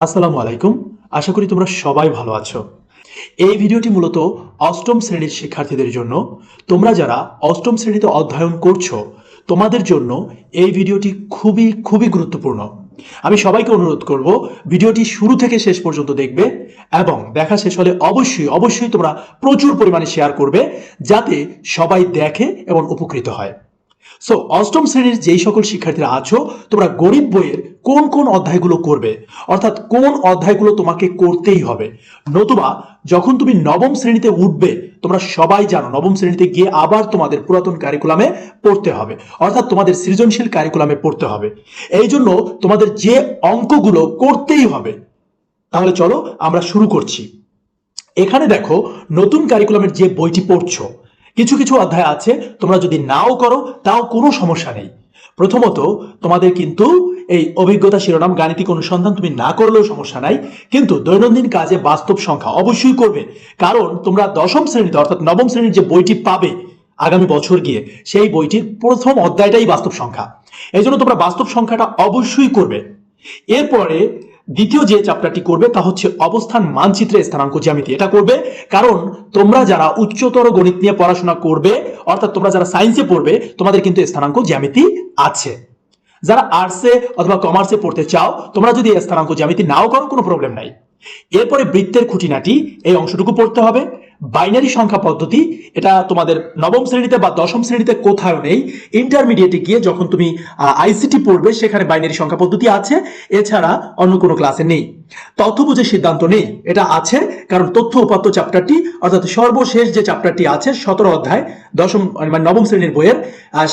আসসালামু আলাইকুম। আশা করি তোমরা সবাই ভালো আছো। এই ভিডিওটি মূলত অষ্টম শ্রেণীর শিক্ষার্থীদের জন্য। তোমরা যারা অষ্টম শ্রেণীতে অধ্যয়ন করছো, তোমাদের জন্য এই ভিডিওটি খুবই খুবই গুরুত্বপূর্ণ। আমি সবাইকে অনুরোধ করব ভিডিওটি শুরু থেকে শেষ পর্যন্ত দেখবে এবং দেখা শেষ হলে অবশ্যই অবশ্যই তোমরা প্রচুর পরিমাণে শেয়ার করবে, যাতে সবাই দেখে এবং উপকৃত হয়। সো অষ্টম শ্রেণীর যেই সকল শিক্ষার্থীরা আছো, তোমরা গণিত বইয়ের কোন কোন অধ্যায়গুলো করবে, অর্থাৎ কোন অধ্যায়গুলো তোমাকে করতেই হবে, নতুবা যখন তুমি নবম শ্রেণীতে উঠবে, তোমরা সবাই জানো নবম শ্রেণীতে গিয়ে আবার তোমাদের পুরাতন কারিকুলামে পড়তে হবে, অর্থাৎ তোমাদের সৃজনশীল কারিকুলামে পড়তে হবে। এই জন্য তোমাদের যে অঙ্কগুলো করতেই হবে। তাহলে চলো আমরা শুরু করছি। এখানে দেখো, নতুন কারিকুলামের যে বইটি পড়ছো, কিছু কিছু অধ্যায় আছে তোমরা যদি নাও করো তাও কোনো সমস্যা নেই। প্রথমত, তোমাদের কিন্তু এই অভিজ্ঞতা শিরোনাম গাণিতিক অনুসন্ধান তুমি না করলেও সমস্যা নাই, কিন্তু দৈনন্দিন কাজে বাস্তব সংখ্যা অবশ্যই করবে। কারণ তোমরা দশম শ্রেণীতে অর্থাৎ নবম শ্রেণীর যে বইটি পাবে আগামী বছর গিয়ে, সেই বইটির প্রথম অধ্যায়টাই বাস্তব সংখ্যা। এই জন্য তোমরা বাস্তব সংখ্যাটা অবশ্যই করবে। এরপরে দ্বিতীয় যে চ্যাপ্টারটি করবে তা হচ্ছে অবস্থান মানচিত্রে স্থানাঙ্ক জ্যামিতি। এটা করবে কারণ তোমরা যারা উচ্চতর গণিত নিয়ে পড়াশোনা করবে, অর্থাৎ তোমরা যারা সায়েন্সে পড়বে, তোমাদের কিন্তু স্থানাঙ্ক জ্যামিতি আছে। যারা আর্টসে অথবা কমার্সে পড়তে চাও, তোমরা যদি স্থানাঙ্ক জ্যামিতি নাও করো কোনো প্রবলেম নাই। এরপরে বৃত্তের খুঁটিনাটি, এই অংশটুকু পড়তে হবে। বাইনারি সংখ্যা পদ্ধতি, এটা তোমাদের নবম শ্রেণীতে বা দশম শ্রেণীতে কোথাও নেই। ইন্টারমিডিয়েটে গিয়ে যখন তুমি আইসিটি পড়বে, সেখানে বাইনারি সংখ্যা পদ্ধতি আছে, এছাড়া অন্য কোনো ক্লাসে নেই। তথ্য বুঝে সিদ্ধান্ত নেই, এটা আছে কারণ তথ্য উপাত্ত চ্যাপ্টারটি, অর্থাৎ সর্বশেষ যে চ্যাপ্টারটি আছে 17 অধ্যায় দশম মানে নবম শ্রেণীর বইয়ের,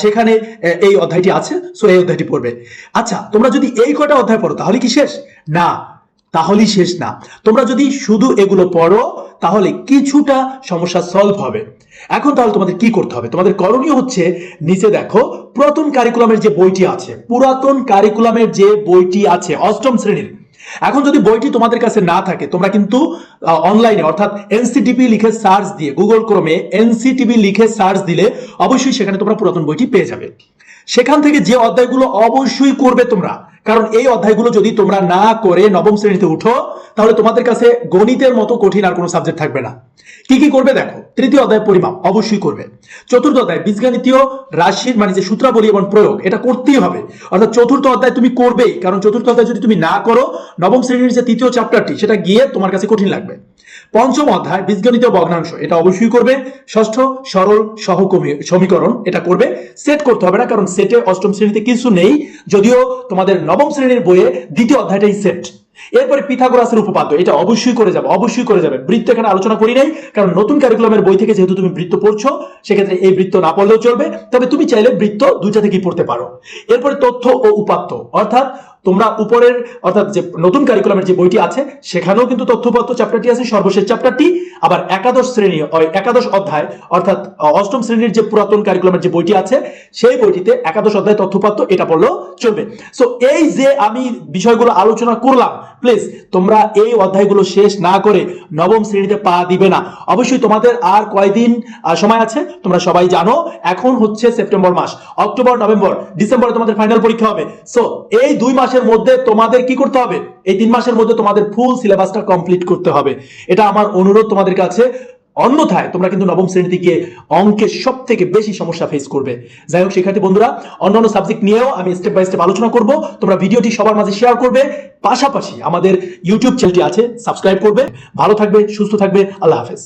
সেখানে এই অধ্যায়টি আছে। সো এই অধ্যায়টি পড়বে। আচ্ছা, তোমরা যদি এই কয়টা অধ্যায় পড়ো তাহলে কি শেষ? না, তাহলেই শেষ না। তোমরা যদি শুধু এগুলো পড়ো তাহলে কিছুটা সমস্যা সলভ হবে। এখন তাহলে তোমাদের কি করতে হবে? তোমাদের করণীয় হচ্ছে, নিচে দেখো পুরাতন কারিকুলামের যে বইটি আছে, পুরাতন কারিকুলামের যে বইটি আছে অষ্টম শ্রেণীর। এখন যদি বইটি তোমাদের কাছে না থাকে, তোমরা কিন্তু অনলাইনে অর্থাৎ এনসিটিভি লিখে সার্চ দিয়ে, গুগল ক্রোমে এনসিটিভি লিখে সার্চ দিলে অবশ্যই সেখানে তোমরা পুরাতন বইটি পেয়ে যাবে। সেখান থেকে যে অধ্যায়গুলো অবশ্যই করবে তোমরা, কারণ এই অধ্যায়গুলো যদি তোমরা না করে নবম শ্রেণীতে উঠো, তাহলে তোমাদের কাছে গণিতের মতো কঠিন আর কোনো সাবজেক্ট থাকবে না। কি কি করবে দেখো, তৃতীয় অধ্যায় পরিমাপ অবশ্যই করবে। চতুর্থ অধ্যায় বীজগণিতীয় রাশির মানে যে সূত্রাবলী এবং প্রয়োগ, এটা করতেই হবে। অর্থাৎ চতুর্থ অধ্যায় তুমি করবেই, কারণ চতুর্থ অধ্যায় যদি তুমি না করো, নবম শ্রেণীর যে তৃতীয় চ্যাপ্টারটি সেটা গিয়ে তোমার কাছে কঠিন লাগবে। পঞ্চম অধ্যায় বীজগণিতীয় ভগ্নাংশ, এটা অবশ্যই করবে। ষষ্ঠ সরল সমীকরণ, এটা করবে। সেট করতে হবে না, কারণ সেটে অষ্টম শ্রেণীতে কিছু নেই, যদিও তোমাদের নবম শ্রেণীর বইয়ে দ্বিতীয় অধ্যায়টাই সেট। এরপরে পিথাগোরাসের উপপাদ্য, এটা অবশ্যই করে যাবে, অবশ্যই করে যাবে। বৃত্ত এখানে আলোচনা করি নাই, কারণ নতুন কারিকুলামের বই থেকে যেহেতু তুমি বৃত্ত পড়ছো, সেক্ষেত্রে এই বৃত্ত না পড়লেও চলবে, তবে তুমি চাইলে বৃত্ত দুইটা থেকেই পড়তে পারো। এরপরে তথ্য ও উপাত্ত, অর্থাৎ তোমরা উপরের অর্থাৎ যে নতুন কারিকুলামের যে বইটি আছে সেখানেও কিন্তু তথ্য উপাত্ত চ্যাপ্টারটি আছে, সর্বশেষ চ্যাপ্টারটি। আবার একাদশ শ্রেণী একাদশ অধ্যায় অর্থাৎ অষ্টম শ্রেণীর যে পুরাতন কারিকুলামের যে বইটি আছে, সেই বইটিতে একাদশ অধ্যায় তথ্য উপাত্ত, এটা পড়লেও চলবে। সো এই যে আমি বিষয়গুলো আলোচনা করলাম, প্লিজ তোমরা এই অধ্যায়গুলো শেষ না করে নবম শ্রেণীতে পা দিবে না। অবশ্যই তোমাদের আর কয়দিন সময় আছে তোমরা সবাই জানো। এখন হচ্ছে সেপ্টেম্বর মাস, অক্টোবর নভেম্বর ডিসেম্বরে তোমাদের ফাইনাল পরীক্ষা হবে। সো এই 2 মাসের মধ্যে তোমাদের কি করতে হবে? এই 3 মাসের মধ্যে তোমাদের ফুল সিলেবাসটা কমপ্লিট করতে হবে, এটা আমার অনুরোধ তোমাদের কাছে। অন্যথায় তোমরা কিন্তু নবম শ্রেণীতে গিয়ে অঙ্কের সব থেকে বেশি সমস্যা ফেস করবে। যাই হোক শিক্ষার্থী বন্ধুরা, অন্যান্য সাবজেক্ট নিয়েও আমি স্টেপ বাই স্টেপ আলোচনা করব। তোমরা ভিডিওটি সবার মাঝে শেয়ার করবে, পাশাপাশি আমাদের ইউটিউব চ্যানেলটি আছে, সাবস্ক্রাইব করবে। ভালো থাকবে, সুস্থ থাকবে, আল্লাহ হাফেজ।